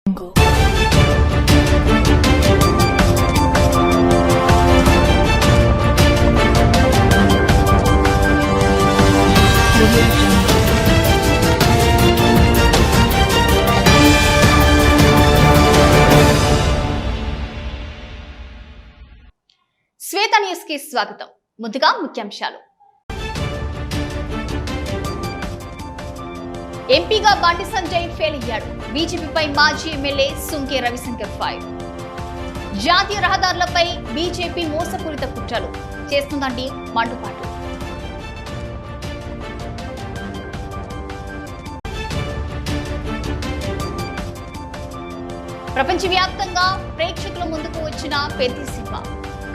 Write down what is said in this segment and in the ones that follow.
శ్వేత news కి స్వాగతం. ముందుగా ముఖ్యాంశాలు. ఎంపీగా బండి సంజయ్ ఫెయిల్ అయ్యాడు. బీజేపీపై మాజీ ఎమ్మెల్యే సుంకే రవిశంకర్ ఫైర్. జాతీయ రహదారులపై బీజేపీ మోసపూరిత కుట్రలు చేస్తుందండి మండుపాటు. ప్రపంచవ్యాప్తంగా ప్రేక్షకుల ముందుకు వచ్చిన పెద్ద సినిమా.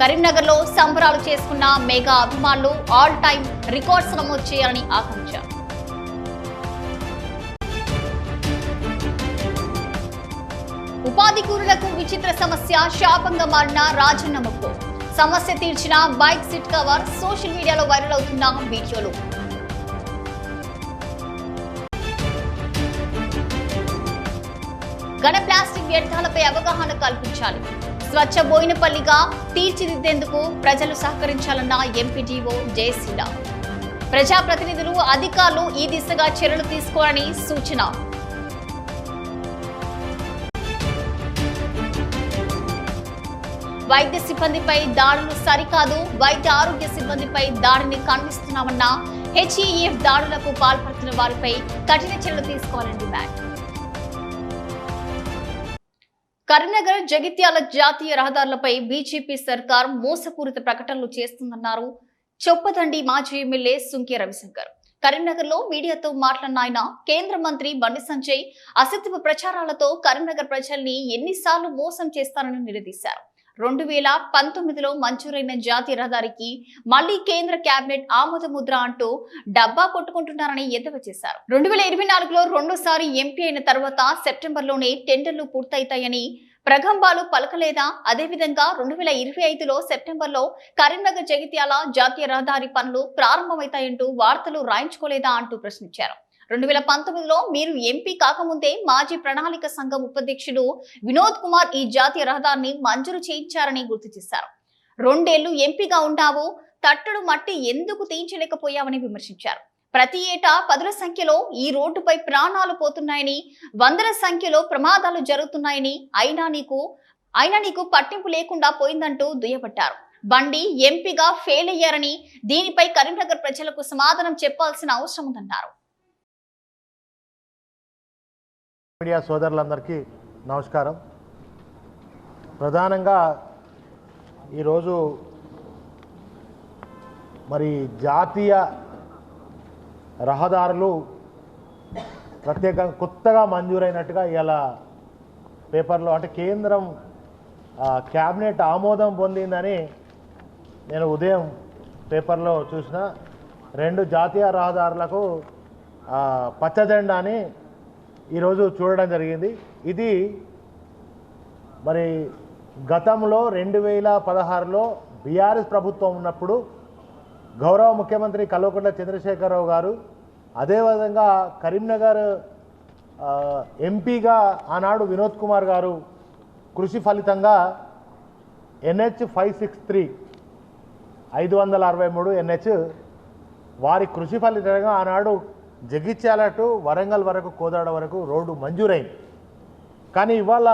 కరీంనగర్ లో సంబరాలు చేసుకున్న మెగా అభిమానులు ఆల్ టైమ్ రికార్డ్స్ నమోదు చేయాలని ఆకాంక్ష. ఉపాధి కూలీలకు విచిత్ర సమస్య శాపంగా మారిన రాజన్న ముప్పు. సమస్య తీర్చిన బైక్ సీట్ కవర్ సోషల్ మీడియాలో వైరల్ అవుతున్న వీడియోలు. ఘన ప్లాస్టిక్ వ్యర్థాలపై అవగాహన కల్పించాలి. స్వచ్ఛ బోయినపల్లిగా తీర్చిదిద్దేందుకు ప్రజలు సహకరించాలన్న ఎంపీడీఓ జయశీల. ప్రజాప్రతినిధులు అధికారులు ఈ దిశగా చర్యలు తీసుకోవాలని సూచన. వైద్య సిబ్బందిపై దాడులు సరికాదు, వైద్య ఆరోగ్య సిబ్బందిపై దాడిని ఖండిస్తున్నామన్న హెచ్ఈఎఫ్ దాడులకు పాల్పడుతున్న వారిపై కఠిన చర్యలు తీసుకోవాలని డిమాండ్. కరీంనగర్ జగిత్యాల జాతీయ రహదారులపై బీజేపీ సర్కార్ మోసపూరిత ప్రకటనలు చేస్తుందన్నారు చొప్పదండి మాజీ ఎమ్మెల్యే సుంకే రవిశంకర్. కరీంనగర్ లో మీడియాతో మాట్లాడిన ఆయన కేంద్ర మంత్రి బండి సంజయ్ అసత్యపు ప్రచారాలతో కరీంనగర్ ప్రజల్ని ఎన్నిసార్లు మోసం చేస్తారని నిలదీశారు. 2019లో మంజూరైన జాతీయ రహదారికి మళ్లీ కేంద్ర కేబినెట్ ఆమోద ముద్ర అంటూ డబ్బా కొట్టుకుంటున్నారని ఎద్దేవా చేశారు. 2024లో రెండోసారి ఎంపీ అయిన తర్వాత సెప్టెంబర్లోనే టెండర్లు పూర్తయితాయని ప్రగంభాలు పలకలేదా? అదేవిధంగా 2025లో సెప్టెంబర్లో కరీంనగర్ జగిత్యాల జాతీయ రహదారి పనులు ప్రారంభమవుతాయంటూ వార్తలు రాయించుకోలేదా అంటూ ప్రశ్నించారు. 2019లో మీరు ఎంపీ కాకముందే మాజీ ప్రణాళిక సంఘం ఉపాధ్యక్షుడు వినోద్ కుమార్ ఈ జాతీయ రహదారిని మంజూరు చేయించారని గుర్తు చేశారు. 2 ఏళ్లు ఎంపీగా ఉన్నావు, తట్టడు మట్టి ఎందుకు తీయించలేకపోయావని విమర్శించారు. ప్రతి ఏటా 10ల సంఖ్యలో ఈ రోడ్డుపై ప్రాణాలు పోతున్నాయని, 100ల సంఖ్యలో ప్రమాదాలు జరుగుతున్నాయని అయినా నీకు పట్టింపు లేకుండా పోయిందంటూ దుయ్యబట్టారు. బండి ఎంపీగా ఫెయిల్ అయ్యారని, దీనిపై కరీంనగర్ ప్రజలకు సమాధానం చెప్పాల్సిన అవసరం ఉందన్నారు. మీడియా సోదరులందరికీ నమస్కారం. ప్రధానంగా ఈరోజు మరి జాతీయ రహదారులు ప్రత్యేకంగా కొత్తగా మంజూరైనట్టుగా ఇలా పేపర్లో అంటే కేంద్రం క్యాబినెట్ ఆమోదం పొందిందని నేను ఉదయం పేపర్లో చూసిన. 2 జాతీయ రహదారులకు పచ్చజెండాని ఈరోజు చూడడం జరిగింది. ఇది మరి గతంలో 2016లో బీఆర్ఎస్ ప్రభుత్వం ఉన్నప్పుడు గౌరవ ముఖ్యమంత్రి కల్వకుంట్ల చంద్రశేఖరరావు గారు, అదేవిధంగా కరీంనగర్ ఎంపీగా ఆనాడు వినోద్ కుమార్ గారు కృషి ఫలితంగా NH 563 563 NH వారి కృషి ఫలితంగా ఆనాడు జగిత్యాల టు వరంగల్ వరకు కోదాడ వరకు రోడ్డు మంజూరైంది. కానీ ఇవాళ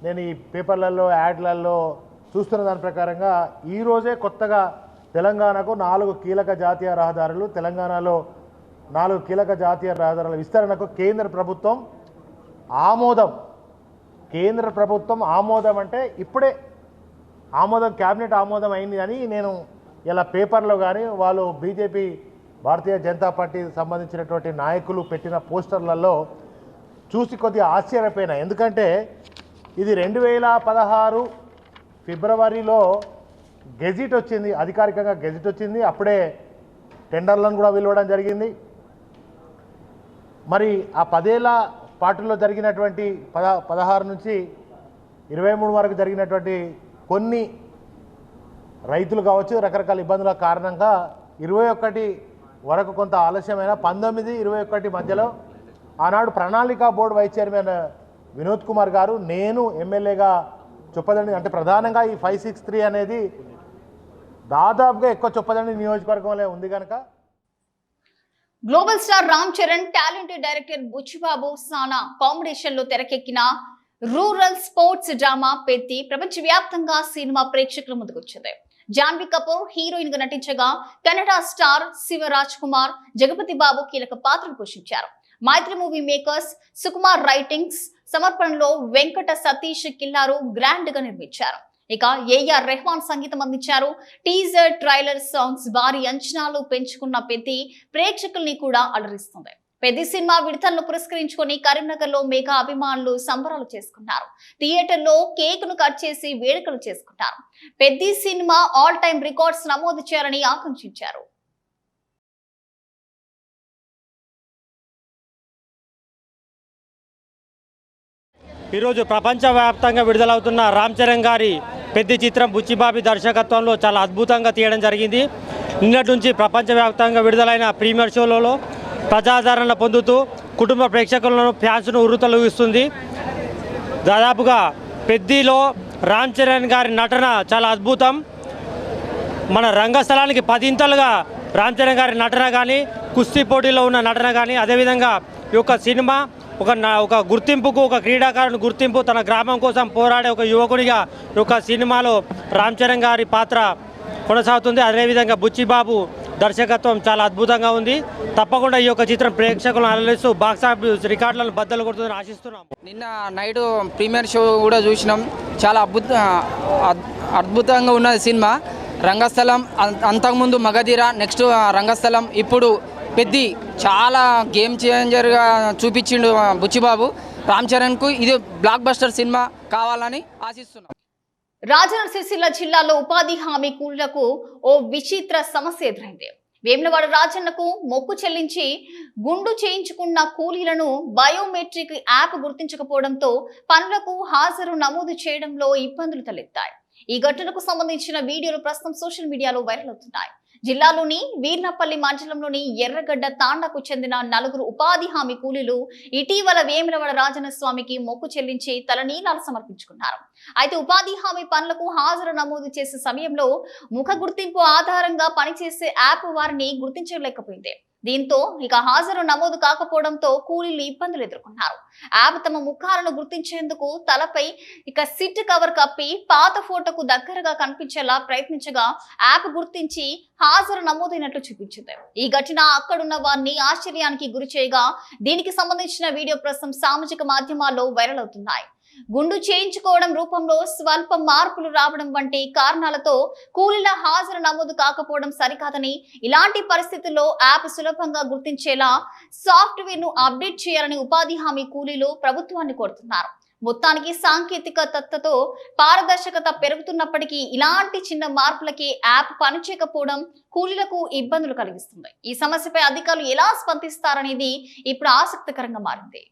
నేను ఈ పేపర్లలో యాడ్లలో చూస్తున్న దాని ప్రకారంగా ఈరోజే కొత్తగా తెలంగాణకు 4 కీలక జాతీయ రహదారులు, తెలంగాణలో 4 కీలక జాతీయ రహదారుల విస్తరణకు కేంద్ర ప్రభుత్వం ఆమోదం అంటే ఇప్పుడే ఆమోదం, క్యాబినెట్ ఆమోదం అయింది అని నేను ఇలా పేపర్లో కానీ వాళ్ళు బీజేపీ భారతీయ జనతా పార్టీకి సంబంధించినటువంటి నాయకులు పెట్టిన పోస్టర్లలో చూసి కొద్దిగా ఆశ్చర్యపోయినా. ఎందుకంటే ఇది 2016 ఫిబ్రవరిలో గెజిట్ వచ్చింది, అధికారికంగా గెజిట్ వచ్చింది. అప్పుడే టెండర్లను కూడా పిలవడం జరిగింది. మరి ఆ 10 ఏళ్ల పాటులో జరిగినటువంటి 16 నుంచి 23 వరకు జరిగినటువంటి కొన్ని రైతులు కావచ్చు రకరకాల ఇబ్బందుల కారణంగా 21 వరకు కొంత ఆలస్యమైన 19, 21 మధ్యలో ఆనాడు ప్రణాళిక board vice chairman Vinod Kumar గారు, నేను ఎమ్మెల్యేగా చొప్పదండి, అంటే ప్రధానంగా ఈ 563 అనేది దాదాపుగా ఎక్కువ చొప్పదండి నియోజకవర్గంలో ఉంది కనుక global star Ram Charan talented director Buchibabu Sana combination లో తెరకెక్కిన రూరల్ స్పోర్ట్స్ డ్రామా పెద్ది ప్రపంచవ్యాప్తంగా సినిమా ప్రేక్షకుల ముందుకొచ్చింది. జాన్వీ కపూర్ హీరోయిన్ గా నటించగా కెనడా స్టార్ శివరాజ్ కుమార్, జగపతి బాబు కీలక పాత్రలు పోషించారు. Mythri movie makers Sukumar writings సమర్పణలో వెంకట సతీష్ కిల్లారు గ్రాండ్ గా నిర్మించారు. ఇక ఏఆర్ రెహమాన్ సంగీతం అందించారు. టీజర్, ట్రైలర్ సాంగ్స్ భారీ అంచనాలు పెంచుకున్న పెద్ది ప్రేక్షకుల్ని కూడా అలరిస్తుంది. పెద్ది సినిమా విడుదలను పురస్కరించుకొని కరీంనగర్ లో మెగా అభిమానులు సంబరాలు చేసుకున్నారు. థియేటర్లో కేక్ ను కట్ చేసి వేడుకలు చేసుకున్నారు. Peddi cinema all time records నమోదు చేయాలని ఆకాంక్షించారు. ఈరోజు ప్రపంచవ్యాప్తంగా విడుదలవుతున్న రామ్ చరణ్ గారి పెద్ద చిత్రం బుచ్చిబాబు దర్శకత్వంలో చాలా అద్భుతంగా తీయడం జరిగింది. నిన్నటి నుంచి ప్రపంచవ్యాప్తంగా విడుదలైన ప్రీమియర్ షోలలో ప్రజాదరణ పొందుతూ కుటుంబ ప్రేక్షకులను ఫ్యాన్స్ను ఉర్రూతలూగిస్తుంది. దాదాపుగా పెద్దిలో రామ్ చరణ్ గారి నటన చాలా అద్భుతం. మన రంగస్థలానికి 10 ఇంతలుగా రామ్ చరణ్ గారి నటన కానీ, కుస్తీ పోటీలో ఉన్న నటన కానీ, అదేవిధంగా ఈ యొక్క సినిమా ఒక గుర్తింపుకు, ఒక క్రీడాకారుని గుర్తింపు, తన గ్రామం కోసం పోరాడే ఒక యువకుడిగా ఈ యొక్క సినిమాలో రామ్ చరణ్ గారి పాత్ర కొనసాగుతుంది. అదేవిధంగా బుచ్చిబాబు దర్శకత్వం చాలా అద్భుతంగా ఉంది. తప్పకుండా ఈ యొక్క చిత్రం ప్రేక్షకులను అలరిస్తూ బాక్సాఫీస్ రికార్డులను బద్దలు కొడుతుందని ఆశిస్తున్నాం. నిన్న నైట్ ప్రీమియర్ షో కూడా చూసినాం. చాలా అద్భుతంగా ఉన్నది సినిమా. రంగస్థలం, అంతకుముందు మగధీర, నెక్స్ట్ రంగస్థలం, ఇప్పుడు పెద్ది చాలా గేమ్ చేంజర్గా చూపించిండు బుచ్చిబాబు. రామ్ చరణ్కు ఇది బ్లాక్ బస్టర్ సినిమా కావాలని ఆశిస్తున్నాం. రాజన్న సిరిసిల్ల జిల్లాలో ఉపాధి హామీ కూలీలకు ఓ విచిత్ర సమస్య ఎదురైంది. వేములవాడ రాజన్నకు మొక్కు చెల్లించి గుండు చేయించుకున్న కూలీలను బయోమెట్రిక్ యాప్ గుర్తించకపోవడంతో పనులకు హాజరు నమోదు చేయడంలో ఇబ్బందులు తలెత్తాయి. ఈ ఘటనకు సంబంధించిన వీడియోలు ప్రస్తుతం సోషల్ మీడియాలో వైరల్ అవుతున్నాయి. జిల్లాలోని వీర్నపల్లి మండలంలోని ఎర్రగడ్డ తాండాకు చెందిన 4 ఉపాధి హామీ కూలీలు ఇటీవల వేములవాడ రాజన్న స్వామికి మొక్కు చెల్లించి తలనీలాలు సమర్పించుకున్నారు. అయితే ఉపాధి హామీ పనులకు హాజరు నమోదు చేసే సమయంలో ముఖ గుర్తింపు ఆధారంగా పనిచేసే యాప్ వారిని గుర్తించలేకపోయింది. దీంతో ఇక హాజరు నమోదు కాకపోవడంతో కూలీలు ఇబ్బందులు ఎదుర్కొన్నారు. యాప్ తమ ముఖాలను గుర్తించేందుకు తలపై ఇక సిట్ కవర్ కప్పి పాత ఫోటోకు దగ్గరగా కనిపించేలా ప్రయత్నించగా యాప్ గుర్తించి హాజరు నమోదైనట్లు చూపించింది. ఈ ఘటన అక్కడున్న వారిని ఆశ్చర్యానికి గురి చేయగా దీనికి సంబంధించిన వీడియో ప్రస్తుతం సామాజిక మాధ్యమాల్లో వైరల్ అవుతున్నాయి. గుండు చేయించుకోవడం రూపంలో స్వల్ప మార్పులు రావడం వంటి కారణాలతో కూలీల హాజరు నమోదు కాకపోవడం సరికాదని, ఇలాంటి పరిస్థితుల్లో యాప్ సులభంగా గుర్తించేలా సాఫ్ట్వేర్ ను అప్డేట్ చేయాలని ఉపాధి హామీ కూలీలు ప్రభుత్వాన్ని కోరుతున్నారు. మొత్తానికి సాంకేతికతతో పారదర్శకత పెరుగుతున్నప్పటికీ ఇలాంటి చిన్న మార్పులకి యాప్ పనిచేయకపోవడం కూలీలకు ఇబ్బందులు కలిగిస్తుంది. ఈ సమస్యపై అధికారులు ఎలా స్పందిస్తారనేది ఇప్పుడు ఆసక్తికరంగా మారింది.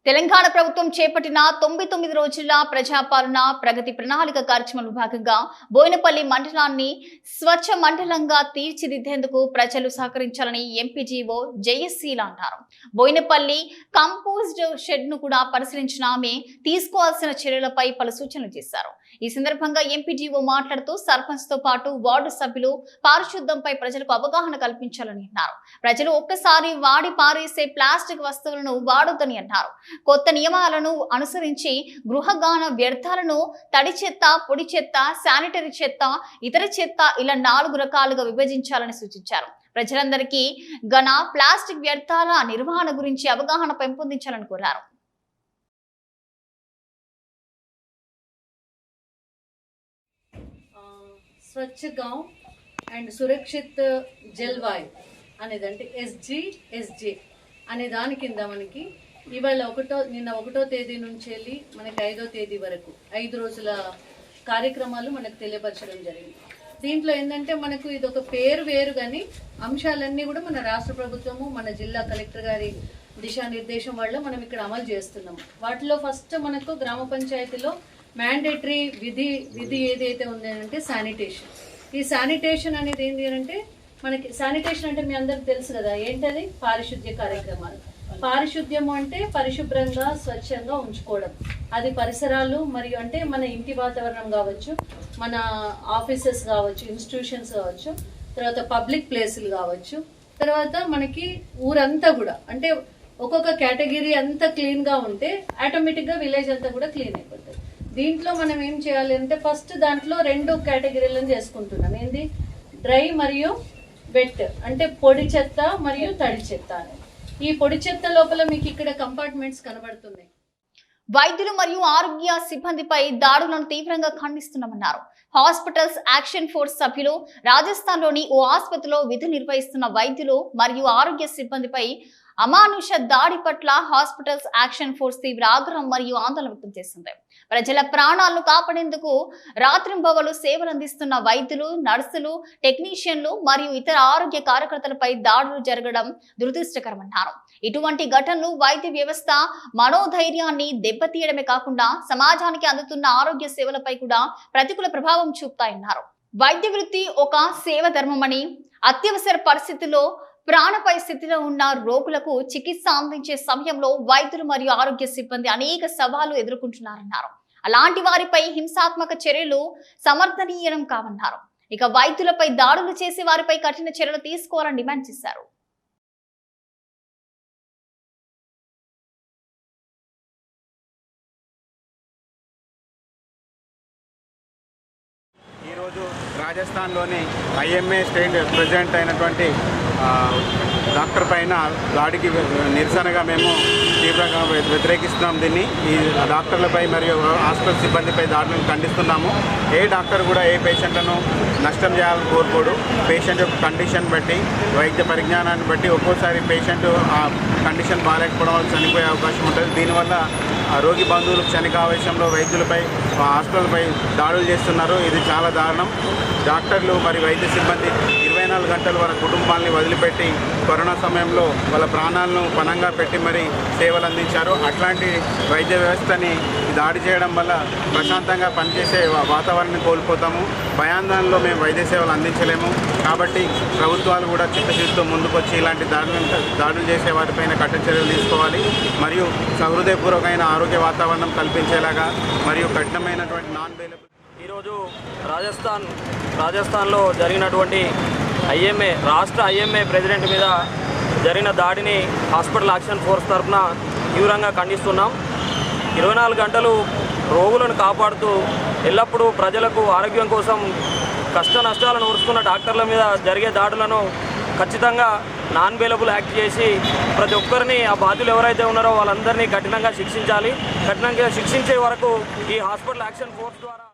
తెలంగాణ ప్రభుత్వం చేపట్టిన 99 రోజుల ప్రజాపాలన ప్రగతి ప్రణాళిక కార్యక్రమంలో భాగంగా బోయినపల్లి మండలాన్ని స్వచ్ఛ మండలంగా తీర్చిదిద్దేందుకు ప్రజలు సహకరించాలని ఎంపీజీఓ జయశీల అన్నారు. బోయినపల్లి కంపోజ్డ్ షెడ్ ను కూడా పరిశీలించిన ఆమె తీసుకోవాల్సిన చర్యలపై పలు సూచనలు చేశారు. ఈ సందర్భంగా ఎంపీజీఓ మాట్లాడుతూ సర్పంచ్ తో పాటు వార్డు సభ్యులు పారిశుద్ధ్యంపై ప్రజలకు అవగాహన కల్పించాలని అన్నారు. ప్రజలు ఒక్కసారి వాడి పారేసే ప్లాస్టిక్ వస్తువులను వాడొద్దని అన్నారు. కొత్త నియమాలను అనుసరించి గృహగాన వ్యర్థాలను తడి చెత్త, పొడి చెత్త, శానిటరీ చెత్త, ఇతర చెత్త ఇలా 4 రకాలుగా విభజించాలని సూచించారు. ప్రజలందరికీ ప్లాస్టిక్ వ్యర్థాల నిర్వహణ గురించి అవగాహన పెంపొందించాలని కోరారు. స్వచ్ఛ గావ్ అండ్ సురక్షిత్ జల్వాయు అనేదంటే SGSJ అనే దాని కింద మనకి ఇవాళ నిన్న 1వ తేదీ నుంచి వెళ్ళి మనకి 5వ తేదీ వరకు 5 రోజుల కార్యక్రమాలు మనకు తెలియపరచడం జరిగింది. దీంట్లో ఏంటంటే మనకు ఇది ఒక పేరు వేరు కానీ అంశాలన్నీ కూడా మన రాష్ట్ర ప్రభుత్వము, మన జిల్లా కలెక్టర్ గారి దిశానిర్దేశం వల్ల మనం ఇక్కడ అమలు చేస్తున్నాం. వాటిలో ఫస్ట్ మనకు గ్రామ పంచాయతీలో మ్యాండేటరీ విధి ఏదైతే ఉంది అంటే శానిటేషన్. ఈ శానిటేషన్ అనేది ఏంటి అంటే మనకి శానిటేషన్ అంటే మీ అందరికి తెలుసు కదా, ఏంటది? పారిశుద్ధ్య కార్యక్రమాలు. పారిశుద్ధ్యము అంటే పరిశుభ్రంగా స్వచ్ఛంగా ఉంచుకోవడం. అది పరిసరాలు మరియు అంటే మన ఇంటి వాతావరణం కావచ్చు, మన ఆఫీసెస్ కావచ్చు, ఇన్స్టిట్యూషన్స్ కావచ్చు, తర్వాత పబ్లిక్ ప్లేసులు కావచ్చు, తర్వాత మనకి ఊరంతా కూడా అంటే ఒక్కొక్క కేటగిరీ అంతా క్లీన్గా ఉంటే ఆటోమేటిక్గా విలేజ్ అంతా కూడా క్లీన్ అయిపోతుంది. దీంట్లో మనం ఏం చేయాలి అంటే ఫస్ట్ దాంట్లో 2 కేటగిరీలను చేసుకుంటున్నాం. ఏంది? డ్రై మరియు వెట్, అంటే పొడి చెత్త మరియు తడి చెత్త అనేది. ఈ పొడి చెత్త లోపల మీకు ఇక్కడ కంపార్ట్మెంట్స్ కనబడుతున్నాయి. వైద్యులు మరియు ఆరోగ్య సిబ్బందిపై దాడులను తీవ్రంగా ఖండిస్తున్నామన్నారు. హాస్పిటల్స్ యాక్షన్ ఫోర్స్ సభ్యులు రాజస్థాన్లోని ఓ ఆసుపత్రిలో విధులు నిర్వహిస్తున్న వైద్యులు మరియు ఆరోగ్య సిబ్బందిపై అమానుష దాడి పట్ల హాస్పిటల్స్ యాక్షన్ ఫోర్స్ తీవ్ర ఆగ్రహం మరియు ఆందోళన వ్యక్తం చేసింది. ప్రజల ప్రాణాలను కాపాడేందుకు రాత్రింబవలు సేవలు అందిస్తున్న వైద్యులు, నర్సులు, టెక్నీషియన్లు మరియు ఇతర ఆరోగ్య కార్యకర్తలపై దాడులు జరగడం దురదృష్టకరమన్నారు. ఇటువంటి ఘటనలు వైద్య వ్యవస్థ మనోధైర్యాన్ని దెబ్బతీయడమే కాకుండా సమాజానికి అందుతున్న ఆరోగ్య సేవలపై కూడా ప్రతికూల ప్రభావం చూపుతాయన్నారు. వైద్య వృత్తి ఒక సేవ ధర్మమని, అత్యవసర పరిస్థితుల్లో ప్రాణాపాయ స్థితిలో ఉన్న రోగులకు చికిత్స అందించే సమయంలో వైద్యులు మరియు ఆరోగ్య సిబ్బంది అనేక సవాళ్లు ఎదుర్కొంటున్నారన్నారు. అలాంటి వారిపై హింసాత్మక చర్యలు సమర్థనీయం కావన్నారు. ఇక వైద్యులపై దాడులు చేసే వారిపై కఠిన చర్యలు తీసుకోవాలని డిమాండ్ చేశారు. ఈరోజు రాజస్థాన్లోని ఐఎంఏ స్టేట్ ప్రెసిడెంట్ అయినటువంటి డాక్టర్ పైన దాడికి నిరసనగా మేము తీవ్రంగా వ్యతిరేకిస్తున్నాం. దీన్ని ఈ డాక్టర్లపై మరియు హాస్పిటల్ సిబ్బందిపై దాడులను ఖండిస్తున్నాము. ఏ డాక్టర్ కూడా ఏ పేషెంట్లను నష్టం చేయాలని కోరుకోడు. పేషెంట్ యొక్క కండిషన్ బట్టి, వైద్య పరిజ్ఞానాన్ని బట్టి ఒక్కోసారి పేషెంట్ ఆ కండిషన్ బాగాలేకపోవడం వల్ల చనిపోయే అవకాశం ఉంటుంది. దీనివల్ల రోగి బంధువులు క్షణికావేశంలో వైద్యులపై, హాస్పిటల్పై దాడులు చేస్తున్నారు. ఇది చాలా దారుణం. డాక్టర్లు మరియు వైద్య సిబ్బంది 24 గంటలు వాళ్ళ కుటుంబాలని వదిలిపెట్టి కరోనా సమయంలో వాళ్ళ ప్రాణాలను పణంగా పెట్టి మరీ సేవలు అందించారు. అట్లాంటి వైద్య వ్యవస్థని దాడి చేయడం వల్ల ప్రశాంతంగా పనిచేసే వాతావరణాన్ని కోల్పోతాము. భయాందోళనలో మేము వైద్య సేవలు అందించలేము. కాబట్టి ప్రభుత్వాలు కూడా చిత్తశుద్ధితో ముందుకొచ్చి ఇలాంటి దాడులు చేసే వారిపైన కఠిన చర్యలు తీసుకోవాలి. మరియు సహృదయపూర్వకమైన ఆరోగ్య వాతావరణం కల్పించేలాగా మరియు కఠినమైనటువంటి నాన్ బెయిలబుల్. ఈరోజు రాజస్థాన్లో జరిగినటువంటి రాష్ట్ర ఐఎంఏ ప్రెసిడెంట్ మీద జరిగిన దాడిని హాస్పిటల్ యాక్షన్ ఫోర్స్ తరఫున తీవ్రంగా ఖండిస్తున్నాం. 24 గంటలు రోగులను కాపాడుతూ ఎల్లప్పుడూ ప్రజలకు ఆరోగ్యం కోసం కష్ట నష్టాలను ఊరుస్తున్న డాక్టర్ల మీద జరిగే దాడులను ఖచ్చితంగా నాన్ బెయిలబుల్ యాక్ట్ చేసి ప్రతి ఒక్కరిని, ఆ బాధ్యులు ఎవరైతే ఉన్నారో వాళ్ళందరినీ కఠినంగా శిక్షించాలి. కఠినంగా శిక్షించే వరకు ఈ హాస్పిటల్ యాక్షన్ ఫోర్స్ ద్వారా.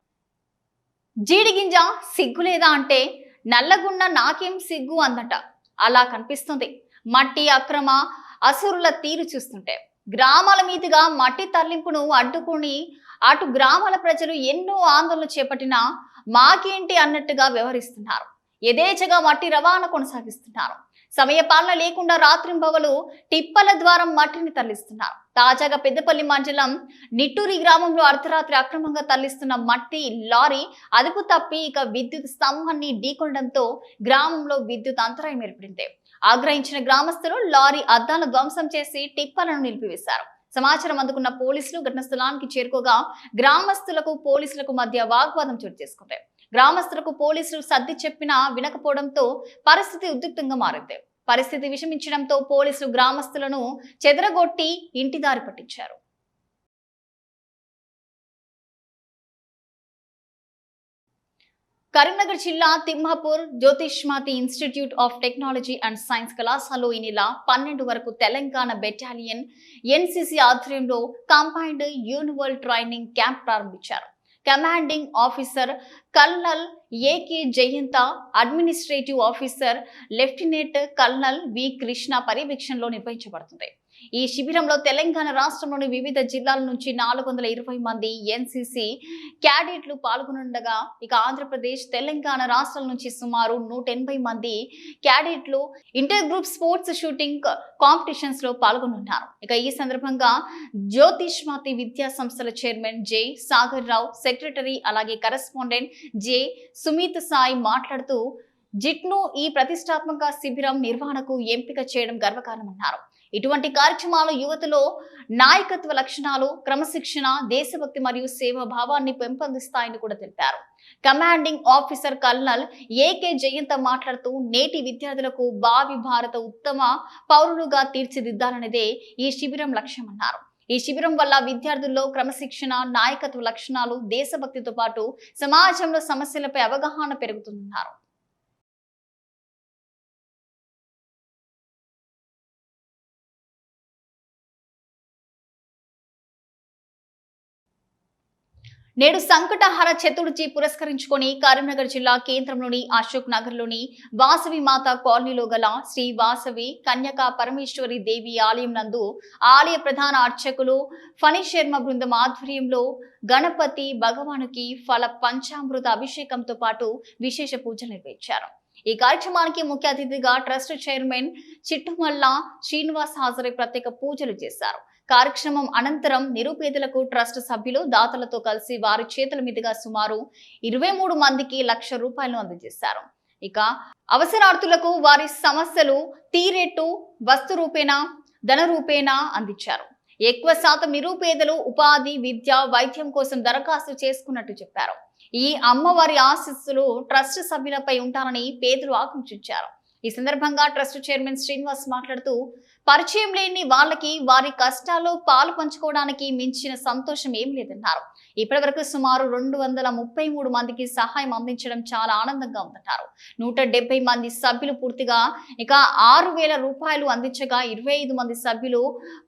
జీడిగింజ సిగ్గులేదా అంటే నల్లగున్న నాకేం సిగ్గు అందట. అలా కనిపిస్తుంది మట్టి అక్రమ అసురుల తీరు చూస్తుంటే. గ్రామాల మీదుగా మట్టి తరలింపును అడ్డుకుని అటు గ్రామాల ప్రజలు ఎన్నో ఆందోళనలు చేపట్టినా మాకేంటి అన్నట్టుగా వ్యవహరిస్తున్నారు. యథేచ్ఛగా మట్టి రవాణా కొనసాగిస్తున్నారు. సమయపాలన లేకుండా రాత్రింబవలు టిప్పల ద్వారా మట్టిని తరలిస్తున్నారు. తాజాగా పెద్దపల్లి మండలం నిట్టూరి గ్రామంలో అర్ధరాత్రి అక్రమంగా తరలిస్తున్న మట్టి లారీ అదుపు తప్పి ఇక విద్యుత్ స్తంభాన్ని ఢీకొనడంతో గ్రామంలో విద్యుత్ అంతరాయం ఏర్పడింది. ఆగ్రహించిన గ్రామస్తులు లారీ అద్దాలను ధ్వంసం చేసి టిప్పలను నిలిపివేశారు. సమాచారం అందుకున్న పోలీసులు ఘటనా స్థలానికి చేరుకోగా గ్రామస్తులకు పోలీసులకు మధ్య వాగ్వాదం చోటు చేసుకుంది. గ్రామస్తులకు పోలీసులు సర్ది చెప్పినా వినకపోవడంతో పరిస్థితి ఉద్రిక్తంగా మారింది. పరిస్థితి విషమించడంతో పోలీసులు గ్రామస్తులను చెదరగొట్టి ఇంటి దారి పట్టించారు. కరీంనగర్ జిల్లా Thimmapur Jyothishmathi institute of technology and science కళాశాలలో ఈ నెల 12 వరకు తెలంగాణ బెటాలియన్ ఎన్సీసీ ఆధ్వర్యంలో కంబైన్డ్ యూనివల్ ట్రైనింగ్ క్యాంప్ ప్రారంభించారు. Commanding officer colonel A K Jayanta, administrative officer lieutenant colonel V Krishna పర్యవేక్షణలో నిర్వహించబడుతుంది. ఈ శిబిరంలో తెలంగాణ రాష్ట్రంలోని వివిధ జిల్లాల నుంచి 420 మంది ఎన్సీసీ క్యాడెట్లు పాల్గొనుండగా ఇక ఆంధ్రప్రదేశ్, తెలంగాణ రాష్ట్రాల నుంచి సుమారు 180 మంది క్యాడెట్లు inter group sports shooting competitions లో పాల్గొనున్నారు. ఇక ఈ సందర్భంగా జ్యోతిష్మతి విద్యా సంస్థల chairman J Sagar Rao, secretary అలాగే కరెస్పాండెంట్ జె సుమిత్ సాయి మాట్లాడుతూ జిట్ను ఈ ప్రతిష్టాత్మక శిబిరం నిర్వహణకు ఎంపిక చేయడం గర్వకారణమన్నారు. ఇటువంటి కార్యక్రమాలు యువతలో నాయకత్వ లక్షణాలు, క్రమశిక్షణ, దేశభక్తి మరియు సేవా భావాన్ని పెంపొందిస్తాయని కూడా తెలిపారు. Commanding officer colonel A K Jayanta మాట్లాడుతూ నేటి విద్యార్థులకు భావి భారత ఉత్తమ పౌరులుగా తీర్చిదిద్దాలనేదే ఈ శిబిరం లక్ష్యమన్నారు. ఈ శిబిరం వల్ల విద్యార్థుల్లో క్రమశిక్షణ, నాయకత్వ లక్షణాలు, దేశభక్తితో పాటు సమాజంలో సమస్యలపై అవగాహన పెరుగుతుందన్నారు. నేడు సంకటహార చతుర్థి పురస్కరించుకొని కరీంనగర్ జిల్లా కేంద్రంలోని అశోక్ నగర్ లోని వాసవి మాత కాలనీలో గల శ్రీ వాసవి కన్యకా పరమేశ్వరి దేవి ఆలయం నందు ఆలయ ప్రధాన అర్చకులు ఫణి శర్మ బృందం ఆధ్వర్యంలో గణపతి భగవానుకి ఫల పంచామృత అభిషేకంతో పాటు విశేష పూజలు నిర్వహించారు. ఈ కార్యక్రమానికి ముఖ్య అతిథిగా ట్రస్ట్ చైర్మన్ చిట్టుమల్ల శ్రీనివాస్ హాజరై ప్రత్యేక పూజలు చేశారు. కార్యక్రమం అనంతరం నిరుపేదలకు ట్రస్ట్ సభ్యులు దాతలతో కలిసి వారి చేతుల మీదుగా సుమారు 23 మందికి ₹1,00,000 అందజేశారు. ఇక అవసరార్థులకు వారి సమస్యలు తీరేట్టు వస్తు రూపేణ, ధన రూపేణ అందించారు. ఎక్కువ శాతం నిరుపేదలు ఉపాధి, విద్య, వైద్యం కోసం దరఖాస్తు చేసుకున్నట్టు చెప్పారు. ఈ అమ్మవారి ఆశీస్సులు ట్రస్ట్ సభ్యులపై ఉంటారని పేదలు ఆకాంక్షించారు. ఈ సందర్భంగా ట్రస్ట్ చైర్మన్ శ్రీనివాస్ మాట్లాడుతూ పరిచయం లేని వాళ్ళకి వారి కష్టాల్లో పాలు పంచుకోవడానికి మించిన సంతోషం ఏం లేదన్నారు. ఇప్పటి వరకు సుమారు 233 మందికి సహాయం అందించడం చాలా ఆనందంగా ఉందన్నారు. 170 మంది సభ్యులు పూర్తిగా ఇక ₹6,000 అందించగా 25 మంది సభ్యులు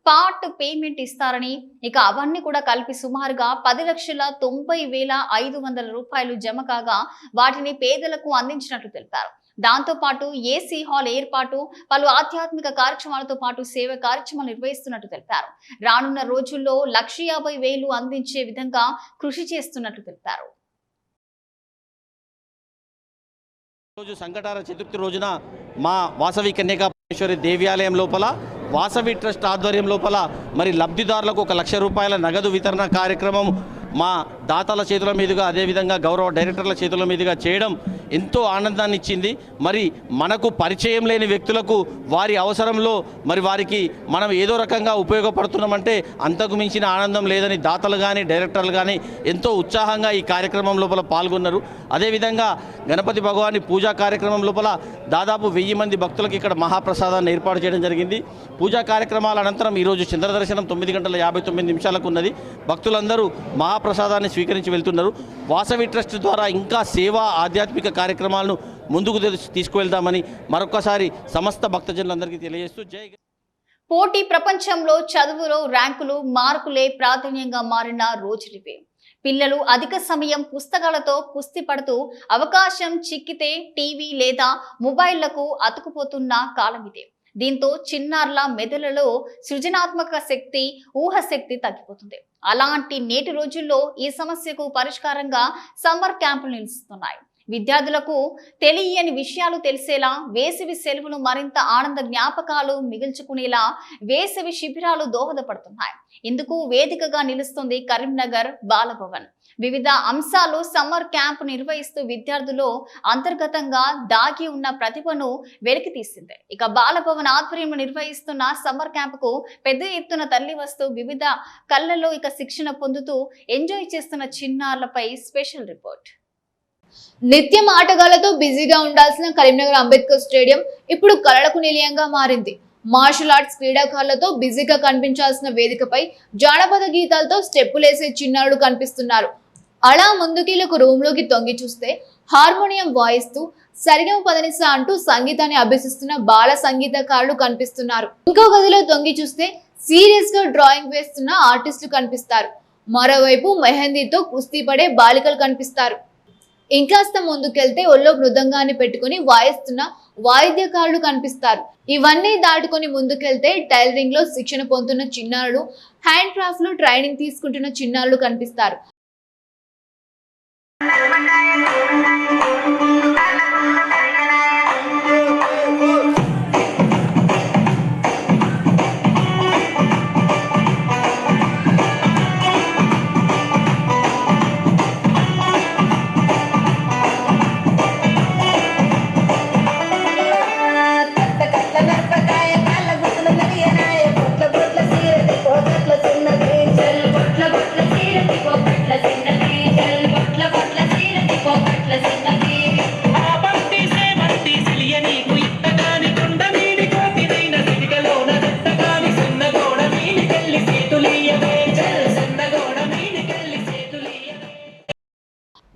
పార్ట్ పేమెంట్ ఇస్తారని, ఇక అవన్నీ కూడా కలిపి సుమారుగా ₹10,90,500 జమ కాగా వాటిని పేదలకు అందించినట్లు తెలిపారు. దాంతో పాటు ఏసీ హాల్ ఏర్పాటు, పలు ఆధ్యాత్మిక కార్యక్రమాలతో పాటు సేవ కార్యక్రమాలు నిర్వహిస్తున్నట్టు తెలిపారు. రానున్న రోజుల్లో ₹150,000 అందించే విధంగా కృషి చేస్తున్నట్టు తెలిపారు. రోజు సంకటార చతుర్థి రోజున మా వాసవి కన్యకా పరమేశ్వరి దేవాలయం లోపల వాసవి ట్రస్ట్ ఆధ్వర్యం లోపల మరి లబ్ధిదారులకు ₹1,00,000 నగదు వితరణ కార్యక్రమం మా దాతల చేతుల మీదుగా, అదేవిధంగా గౌరవ డైరెక్టర్ల చేతుల మీదుగా చేయడం ఎంతో ఆనందాన్ని ఇచ్చింది. మరి మనకు పరిచయం లేని వ్యక్తులకు వారి అవసరంలో మరి వారికి మనం ఏదో రకంగా ఉపయోగపడుతున్నామంటే అంతకు మించిన ఆనందం లేదని దాతలు కానీ డైరెక్టర్లు కానీ ఎంతో ఉత్సాహంగా ఈ కార్యక్రమం లోపల పాల్గొన్నారు. అదేవిధంగా గణపతి భగవాని పూజా కార్యక్రమం లోపల దాదాపు 1000 మంది భక్తులకు ఇక్కడ మహాప్రసాదాన్ని ఏర్పాటు చేయడం జరిగింది. పూజా కార్యక్రమాల అనంతరం ఈరోజు చంద్రదర్శనం 9:59 ఉన్నది. భక్తులందరూ మహాప్రసాదాన్ని స్వీకరించి వెళ్తున్నారు. వాసవి ట్రస్ట్ ద్వారా ఇంకా సేవా ఆధ్యాత్మిక కార్యక్రమాలను ముందుకు తీసుకువెళ్తామని మరొకసారి సమస్త భక్తజనులందరికీ తెలియజేస్తూ జై. పోటీ ప్రపంచంలో చదువులో ర్యాంకులు, మార్కులే ప్రాధాన్యంగా మారిన రోజులివే. పిల్లలు అధిక సమయం పుస్తకాలతో కుస్తీ పడుతూ అవకాశం చిక్కితే టీవీ లేదా మొబైళ్లకు అతుకుపోతున్న కాలం ఇదే. దీంతో చిన్నారుల మెదడులో సృజనాత్మక శక్తి, ఊహశక్తి తగ్గిపోతుంది. అలాంటి నేటి రోజుల్లో ఈ సమస్యకు పరిష్కారంగా సమ్మర్ క్యాంపులు నిలుస్తున్నాయి. విద్యార్థులకు తెలియని విషయాలు తెలిసేలా, వేసవి సెలవులు మరింత ఆనంద జ్ఞాపకాలు మిగిల్చుకునేలా వేసవి శిబిరాలు దోహదపడుతున్నాయి. ఇందుకు వేదికగా నిలుస్తుంది కరీంనగర్ బాలభవన్. వివిధ అంశాలు సమ్మర్ క్యాంప్ నిర్వహిస్తూ విద్యార్థుల్లో అంతర్గతంగా దాగి ఉన్న ప్రతిభను వెలికి తీసింది. ఇక బాలభవన్ ఆధ్వర్యంలో నిర్వహిస్తున్న సమ్మర్ క్యాంప్ కు పెద్ద ఎత్తున తరలి వస్తూ వివిధ కళ్ళలో ఇక శిక్షణ పొందుతూ ఎంజాయ్ చేస్తున్న చిన్నారులపై స్పెషల్ రిపోర్ట్. నిత్యం ఆటగాళ్లతో బిజీగా ఉండాల్సిన కరీంనగర్ అంబేద్కర్ స్టేడియం ఇప్పుడు కళలకు నిలయంగా మారింది. మార్షల్ ఆర్ట్స్ క్రీడాకారులతో బిజీగా కనిపించాల్సిన వేదికపై జానపద గీతాలతో స్టెప్పులేసే చిన్నారులు కనిపిస్తున్నారు. అలా ముందుకీలకు రూమ్ లోకి తొంగి చూస్తే హార్మోనియం వాయిస్తూ సరిగమ పదనిస అంటూ సంగీతాన్ని అభ్యసిస్తున్న బాల సంగీతకారులు కనిపిస్తున్నారు. ఇంకో గదిలో తొంగి చూస్తే సీరియస్ గా డ్రాయింగ్ వేస్తున్న ఆర్టిస్టులు కనిపిస్తారు. మరోవైపు మెహందీతో కుస్తీ పడే బాలికలు కనిపిస్తారు. ఇంకాస్త ముందుకెళ్తే ఒళ్ళో మృదంగాన్ని పెట్టుకుని వాయిస్తున్న వాయిద్యకారులు కనిపిస్తారు. ఇవన్నీ దాటుకొని ముందుకెళ్తే టైలరింగ్ లో శిక్షణ పొందుతున్న చిన్నారులు, హ్యాండ్ క్రాఫ్ట్ లో ట్రైనింగ్ తీసుకుంటున్న చిన్నారులు కనిపిస్తారు.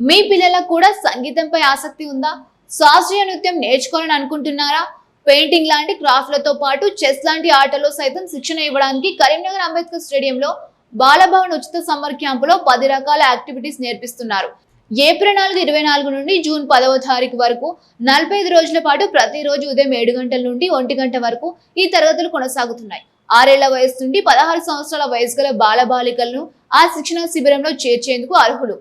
మీ పిల్లలకు కూడా సంగీతంపై ఆసక్తి ఉందా? శాస్త్రీయ నృత్యం నేర్చుకోవాలని అనుకుంటున్నారా? పెయింటింగ్ లాంటి క్రాఫ్ట్లతో పాటు చెస్ లాంటి ఆటల్లో సైతం శిక్షణ ఇవ్వడానికి కరీంనగర్ అంబేద్కర్ స్టేడియంలో బాలభవన్ ఉచిత సమ్మర్ క్యాంపులో 10 రకాల యాక్టివిటీస్ నేర్పిస్తున్నారు. ఏప్రిల్ 4, 24 నుండి జూన్ 10వ తారీఖు వరకు 45 రోజుల పాటు ప్రతిరోజు ఉదయం 7 గంటల నుండి 1 గంట వరకు ఈ తరగతులు కొనసాగుతున్నాయి. 6 ఏళ్ల వయసు నుండి 16 సంవత్సరాల వయసు గల బాలబాలికలను ఆ శిక్షణ శిబిరంలో చేర్చేందుకు అర్హులు.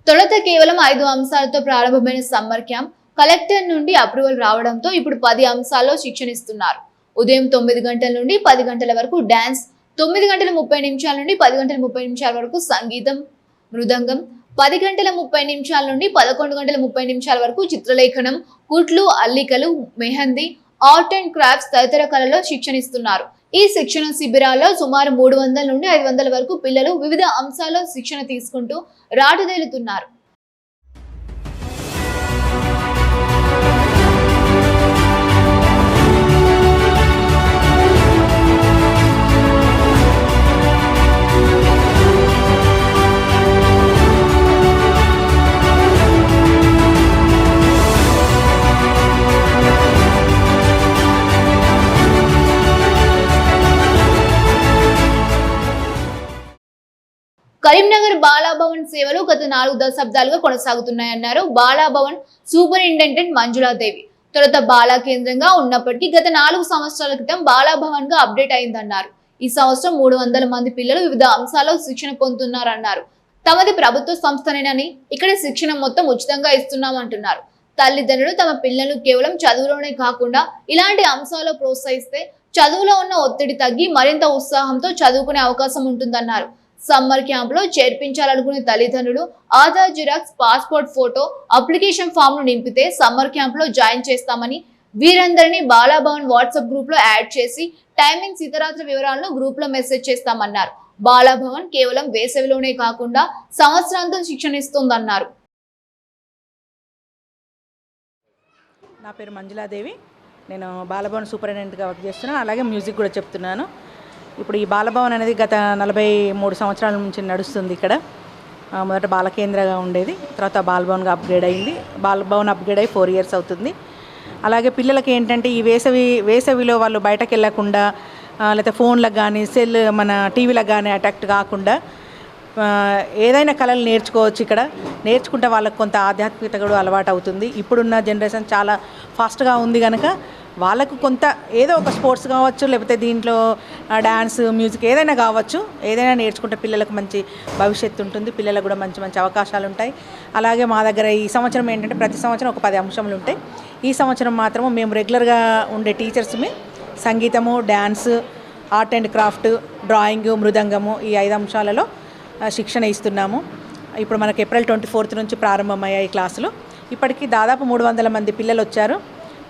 తొలుత కేవలం 5 అంశాలతో ప్రారంభమైన సమ్మర్ క్యాంప్ కలెక్టర్ నుండి అప్రూవల్ రావడంతో ఇప్పుడు 10 అంశాల్లో శిక్షణ ఇస్తున్నారు. ఉదయం 9 గంటల నుండి 10 గంటల వరకు డాన్స్, 9 గంటల 30 నిమిషాల నుండి 10 గంటల 30 నిమిషాల వరకు సంగీతం, మృదంగం, 10 గంటల 30 నిమిషాల నుండి 11 గంటల 30 నిమిషాల వరకు చిత్రలేఖనం, కుట్లు, అల్లికలు, మెహందీ, ఆర్ట్ అండ్ క్రాఫ్ట్స్ తదితర కళల్లో శిక్షణ ఇస్తున్నారు. ఈ శిక్షణ శిబిరాల్లో సుమారు 300 నుండి 500 వరకు పిల్లలు వివిధ అంశాల్లో శిక్షణ తీసుకుంటూ రాటుదేలుతున్నారు. కరీంనగర్ బాలాభవన్ సేవలు గత 4 దశాబ్దాలుగా కొనసాగుతున్నాయన్నారు బాలాభవన్ సూపరింటెండెంట్ మంజులాదేవి. తొలుత బాలా కేంద్రంగా ఉన్నప్పటికీ గత 4 సంవత్సరాల క్రితం బాలాభవన్ గా అప్డేట్ అయిందన్నారు. ఈ సంవత్సరం 300 మంది పిల్లలు వివిధ అంశాల్లో శిక్షణ పొందుతున్నారన్నారు. తమది ప్రభుత్వ సంస్థనేనని ఇక్కడ శిక్షణ మొత్తం ఉచితంగా ఇస్తున్నామంటున్నారు. తల్లిదండ్రులు తమ పిల్లలు కేవలం చదువులోనే కాకుండా ఇలాంటి అంశాల్లో ప్రోత్సహిస్తే చదువులో ఉన్న ఒత్తిడి తగ్గి మరింత ఉత్సాహంతో చదువుకునే అవకాశం ఉంటుందన్నారు. సమ్మర్ క్యాంప్ లో చేర్పించాలనుకునే తల్లిదండ్రులు Aadhaar xerox, passport photo, application form ను నింపితే సమ్మర్ క్యాంప్ లో జాయిన్ చేస్తామని, వీరందరినీ బాలాభవన్ వాట్సాప్ గ్రూప్ లో యాడ్ చేసి టైమింగ్స్, ఇతరత్ర వివరాలను గ్రూప్ లో మెసేజ్ చేస్తామన్నారు. బాలాభవన్ కేవలం వేసవిలోనే కాకుండా సంవత్సరాంతం శిక్షణ ఇస్తుందన్నారు. నా పేరు మంజులాదేవి. నేను బాలభవన్ సూపరింటెండెంట్గా వర్క్ చేస్తున్నాను. అలాగే మ్యూజిక్ కూడా చెప్తున్నాను. ఇప్పుడు ఈ బాలభవన్ అనేది గత 43 సంవత్సరాల నుంచి నడుస్తుంది. ఇక్కడ మొదట బాలకేంద్రగా ఉండేది, తర్వాత బాలభవన్గా అప్గ్రేడ్ అయింది. బాలభవన్ అప్గ్రేడ్ అయ్యి 4 ఇయర్స్ అవుతుంది. అలాగే పిల్లలకి ఏంటంటే ఈ వేసవిలో వాళ్ళు బయటకు వెళ్ళకుండా, లేకపోతే ఫోన్లకు కానీ మన టీవీలకు కానీ అటాక్ట్ కాకుండా ఏదైనా కళలు నేర్చుకోవచ్చు. ఇక్కడ నేర్చుకుంటే వాళ్ళకి కొంత ఆధ్యాత్మికత కూడా అలవాటు అవుతుంది. ఇప్పుడున్న జనరేషన్ చాలా ఫాస్ట్గా ఉంది కనుక వాళ్ళకు కొంత ఏదో ఒక స్పోర్ట్స్ కావచ్చు, లేకపోతే దీంట్లో డ్యాన్స్, మ్యూజిక్ ఏదైనా కావచ్చు, ఏదైనా నేర్చుకుంటే పిల్లలకు మంచి భవిష్యత్తు ఉంటుంది. పిల్లలకు కూడా మంచి మంచి అవకాశాలు ఉంటాయి. అలాగే మా దగ్గర ఈ సంవత్సరం ఏంటంటే ప్రతి సంవత్సరం ఒక 10 అంశములు ఉంటాయి. ఈ సంవత్సరం మాత్రము మేము రెగ్యులర్గా ఉండే టీచర్స్మే సంగీతము, dance, art and craft, drawing, మృదంగము ఈ 5 అంశాలలో శిక్షణ ఇస్తున్నాము. ఇప్పుడు మనకు ఏప్రిల్ 24 నుంచి ప్రారంభమయ్యాయి క్లాసులు. ఇప్పటికీ దాదాపు 300 మంది పిల్లలు వచ్చారు.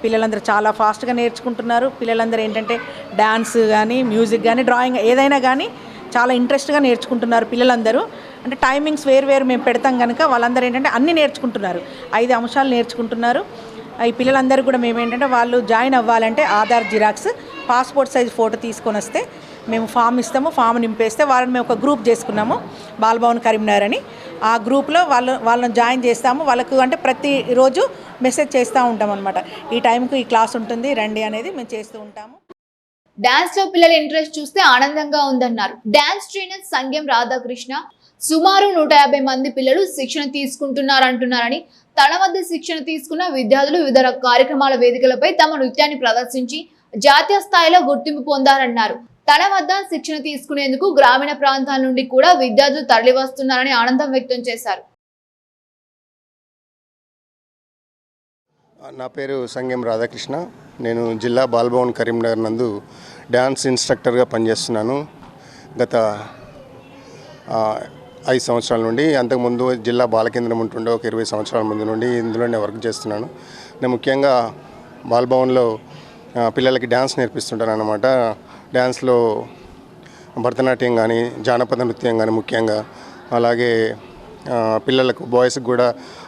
పిల్లలందరూ చాలా ఫాస్ట్గా నేర్చుకుంటున్నారు. పిల్లలందరూ ఏంటంటే డ్యాన్స్ కానీ, మ్యూజిక్ కానీ, డ్రాయింగ్ ఏదైనా కానీ చాలా ఇంట్రెస్ట్గా నేర్చుకుంటున్నారు. పిల్లలందరూ అంటే టైమింగ్స్ వేరు మేము పెడతాం కనుక వాళ్ళందరూ ఏంటంటే అన్నీ నేర్చుకుంటున్నారు. 5 అంశాలు నేర్చుకుంటున్నారు. ఈ పిల్లలందరూ కూడా మేము ఏంటంటే వాళ్ళు జాయిన్ అవ్వాలంటే Aadhaar xerox, passport size photo తీసుకొని వస్తే మేము ఫామ్ ఇస్తాము. ఫామ్ నింపేస్తే వాళ్ళని మేము ఒక గ్రూప్ చేసుకున్నాము, బాలభవన్ కరీంనగర్ అని. ఆ గ్రూప్లో వాళ్ళని జాయిన్ చేస్తాము. వాళ్ళకు అంటే ప్రతిరోజు మెసేజ్ చేస్తూ ఉంటాం అనమాట. ఈ టైంకు ఈ క్లాస్ ఉంటుంది రండి అనేది మేము చేస్తూ ఉంటాము. డాన్స్ లో పిల్లల ఇంట్రెస్ట్ చూస్తే ఆనందంగా ఉందన్నారు. డాన్స్ ట్రైనర్ సంగ్యం రాధాకృష్ణ సుమారు 150 మంది పిల్లలు శిక్షణ తీసుకుంటున్నారంటున్నారని, తన వద్ద శిక్షణ తీసుకున్న విద్యార్థులు వివిధ కార్యక్రమాల వేదికలపై తమ నృత్యాన్ని ప్రదర్శించి జాతీయ స్థాయిలో గుర్తింపు పొందారన్నారు. తన వద్ద శిక్షణ తీసుకునేందుకు గ్రామీణ ప్రాంతాల నుండి కూడా విద్యార్థులు తరలివస్తున్నారని ఆనందం వ్యక్తం చేశారు. నా పేరు సంగ్యం రాధాకృష్ణ. నేను జిల్లా బాలభవన్ కరీంనగర్ నందు డ్యాన్స్ ఇన్స్ట్రక్టర్గా పనిచేస్తున్నాను గత 5 సంవత్సరాల నుండి. అంతకుముందు జిల్లా బాలకేంద్రం ఉంటుండే ఒక 20 సంవత్సరాల ముందు నుండి ఇందులోనే వర్క్ చేస్తున్నాను. నేను ముఖ్యంగా బాలభవన్లో పిల్లలకి డ్యాన్స్ నేర్పిస్తుంటాను అన్నమాట. డ్యాన్స్లో భరతనాట్యం కానీ జానపద నృత్యం కానీ ముఖ్యంగా, అలాగే పిల్లలకు బాయ్స్కి కూడా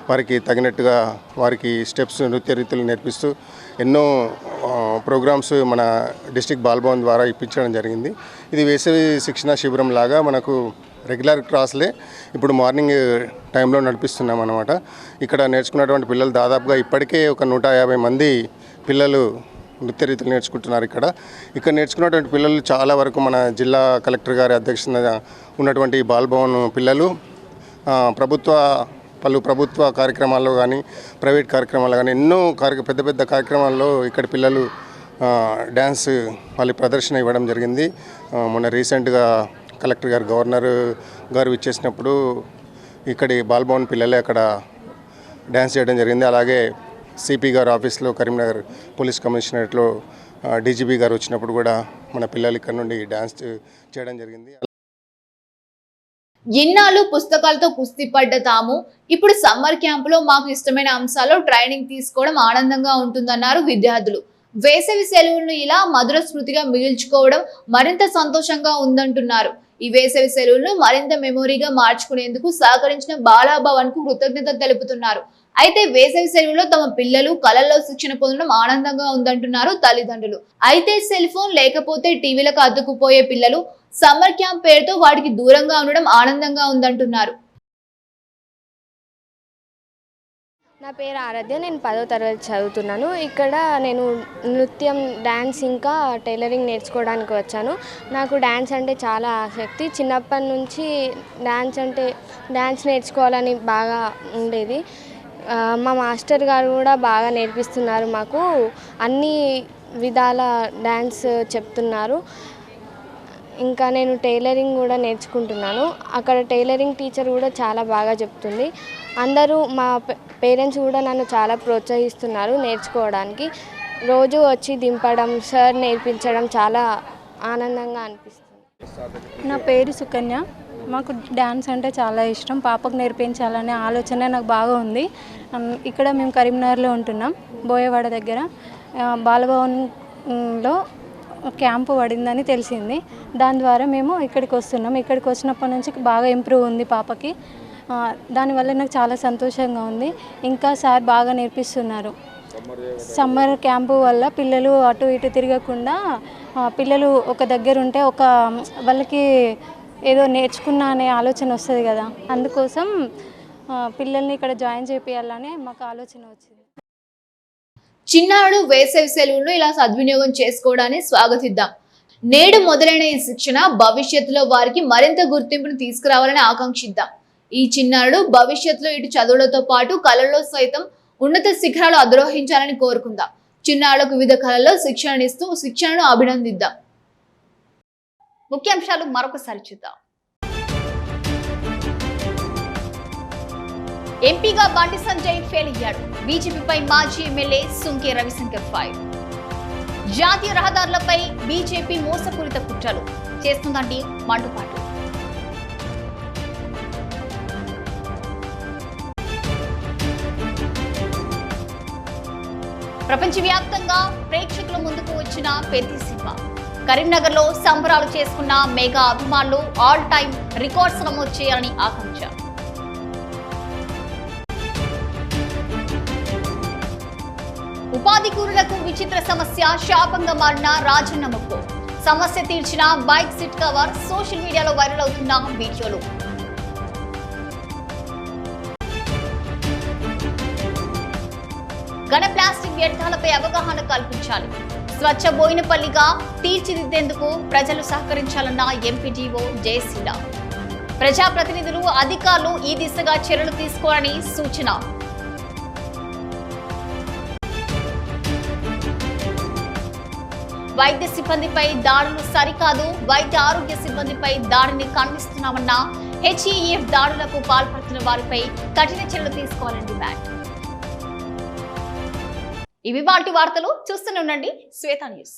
వారికి తగినట్టుగా వారికి స్టెప్స్ నృత్య రీతులు నేర్పిస్తూ ఎన్నో ప్రోగ్రామ్స్ మన డిస్ట్రిక్ట్ బాలభవన్ ద్వారా ఇప్పించడం జరిగింది. ఇది వేసవి శిక్షణ శిబిరం లాగా మనకు రెగ్యులర్ క్లాసులే ఇప్పుడు మార్నింగ్ టైంలో నడిపిస్తున్నాం అన్నమాట. ఇక్కడ నేర్చుకున్నటువంటి పిల్లలు దాదాపుగా ఇప్పటికే ఒక 150 మంది పిల్లలు నృత్య రీతులు నేర్చుకుంటున్నారు. ఇక్కడ నేర్చుకున్నటువంటి పిల్లలు చాలా వరకు మన జిల్లా కలెక్టర్ గారి అధ్యక్షతన ఉన్నటువంటి బాలభవన్ పిల్లలు పలు ప్రభుత్వ కార్యక్రమాల్లో కానీ ప్రైవేట్ కార్యక్రమాల్లో కానీ ఎన్నో పెద్ద పెద్ద కార్యక్రమాల్లో ఇక్కడ పిల్లలు డ్యాన్స్ వాళ్ళ ప్రదర్శన ఇవ్వడం జరిగింది. మొన్న రీసెంట్గా కలెక్టర్ గారు గవర్నర్ గారు ఇచ్చేసినప్పుడు ఇక్కడి బాలభవన్ పిల్లలే అక్కడ డ్యాన్స్ చేయడం జరిగింది. అలాగే సిపి గారు ఆఫీస్లో కరీంనగర్ పోలీస్ కమిషనరేట్లో డీజీపీ గారు వచ్చినప్పుడు కూడా మన పిల్లలు ఇక్కడ నుండి డ్యాన్స్ చేయడం జరిగింది. ఇన్నాళ్ళు పుస్తకాలతో కుస్తీ పడ్డ తాము ఇప్పుడు సమ్మర్ క్యాంపులో మాకు ఇష్టమైన అంశాల్లో ట్రైనింగ్ తీసుకోవడం ఆనందంగా ఉంటుందన్నారు విద్యార్థులు. వేసవి సెలవులను ఇలా మధుర స్మృతిగా మిగిల్చుకోవడం మరింత సంతోషంగా ఉందంటున్నారు. ఈ వేసవి సెలవులను మరింత మెమొరీగా మార్చుకునేందుకు సహకరించిన బాలభవన్ కు కృతజ్ఞత తెలుపుతున్నారు. అయితే వేసవి సెలవులో తమ పిల్లలు కళల్లో శిక్షణ పొందడం ఆనందంగా ఉందంటున్నారు తల్లిదండ్రులు. అయితే సెల్ ఫోన్ లేకపోతే టీవీలకు అతుక్కుపోయే పిల్లలు సమ్మర్ క్యాంప్ పేరుతో వాటికి దూరంగా ఉండడం ఆనందంగా ఉందంటున్నారు. నా పేరు ఆరాధ్య, నేను 10వ తరగతి చదువుతున్నాను. ఇక్కడ నేను నృత్యం, డ్యాన్స్ ఇంకా టైలరింగ్ నేర్చుకోవడానికి వచ్చాను. నాకు డ్యాన్స్ అంటే చాలా ఆసక్తి. చిన్నప్పటి నుంచి డ్యాన్స్ నేర్చుకోవాలని బాగా ఉండేది. మా మాస్టర్ గారు కూడా బాగా నేర్పిస్తున్నారు. మాకు అన్ని విధాల డ్యాన్స్ చెప్తున్నారు. ఇంకా నేను టైలరింగ్ కూడా నేర్చుకుంటున్నాను. అక్కడ టైలరింగ్ టీచర్ కూడా చాలా బాగా చెప్తుంది. అందరూ మా పేరెంట్స్ కూడా నన్ను చాలా ప్రోత్సహిస్తున్నారు నేర్చుకోవడానికి. రోజు వచ్చి దింపడం, సార్ నేర్పించడం చాలా ఆనందంగా అనిపిస్తుంది. నా పేరు సుకన్య. మాకు డ్యాన్స్ అంటే చాలా ఇష్టం. పాపకు నేర్పించాలనే ఆలోచన నాకు బాగా ఉంది. ఇక్కడ మేము కరీంనగర్లో ఉంటున్నాం, బోయవాడ దగ్గర. బాలభవన్లో క్యాంపు పడిందని తెలిసింది. దాని ద్వారా మేము ఇక్కడికి వస్తున్నాం. ఇక్కడికి వచ్చినప్పటి నుంచి బాగా ఇంప్రూవ్ ఉంది పాపకి. దానివల్ల నాకు చాలా సంతోషంగా ఉంది. ఇంకా సార్ బాగా నేర్పిస్తున్నారు. సమ్మర్ క్యాంపు వల్ల పిల్లలు అటు ఇటు తిరగకుండా పిల్లలు ఒక దగ్గర ఉంటే వాళ్ళకి ఏదో నేర్చుకున్నా అనే ఆలోచన వస్తుంది కదా, అందుకోసం పిల్లల్ని ఇక్కడ జాయిన్ చేయాలని మాకు ఆలోచన వచ్చింది. చిన్నారులు వేసవి సెలవులను ఇలా సద్వినియోగం చేసుకోవడాన్ని స్వాగతిద్దాం. నేడు మొదలైన ఈ శిక్షణ భవిష్యత్తులో వారికి మరింత గుర్తింపును తీసుకురావాలని ఆకాంక్షిద్దాం. ఈ చిన్నారులు భవిష్యత్తులో ఇటు చదువులతో పాటు కళల్లో సైతం ఉన్నత శిఖరాలు అధిరోహించాలని కోరుకుందాం. చిన్నారులకు వివిధ కళల్లో శిక్షణనిస్తూ శిక్షణను అభినందిద్దాం. ముఖ్యాంశాలు మరొకసారి చూద్దాం. ఎంపీగా బండి సంజయ్ ఫెయిల్ అయ్యాడు. బీజేపీపై మాజీ ఎమ్మెల్యే సుంకే రవిశంకర్ ఫైర్. జాతీయ రహదారులపై బీజేపీ మోసపూరిత కుట్రలు చేస్తుందండి మండుపాటు. ప్రపంచవ్యాప్తంగా ప్రేక్షకుల ముందుకు వచ్చిన పెద్ద సినిమా. కరీంనగర్ లో సంబరాలు చేసుకున్న మెగా అభిమానులు ఆల్ టైమ్ రికార్డ్స్ నమోదు చేయాలని ఆకాంక్ష. ఉపాధి కూరులకు విచిత్ర సమస్య శాపంగా మారిన రాజన్న ముప్పు. సమస్య తీర్చిన బైక్ సీట్ కవర్ సోషల్ మీడియాలో వైరల్ అవుతున్న వీడియోలు. ఘన ప్లాస్టిక్ వ్యర్థాలపై అవగాహన కల్పించాలి. స్వచ్ఛ బోయినపల్లిగా తీర్చిదిద్దేందుకు ప్రజలు సహకరించాలన్న ఎంపీడీఓ జయశీల. ప్రజాప్రతినిధులు, అధికారులు ఈ దిశగా చర్యలు తీసుకోవాలని సూచన. వైద్య సిబ్బందిపై దాడులు సరికాదు, వైద్య ఆరోగ్య సిబ్బందిపై దాడిని ఖండిస్తున్నామన్న హెచ్ఈఎఫ్. దాడులకు పాల్పడుతున్న వారిపై కఠిన చర్యలు తీసుకోవాలని డిమాండ్. ఇవి వాటి వార్తలు. చూస్తూనే ఉండండి శ్వేత న్యూస్.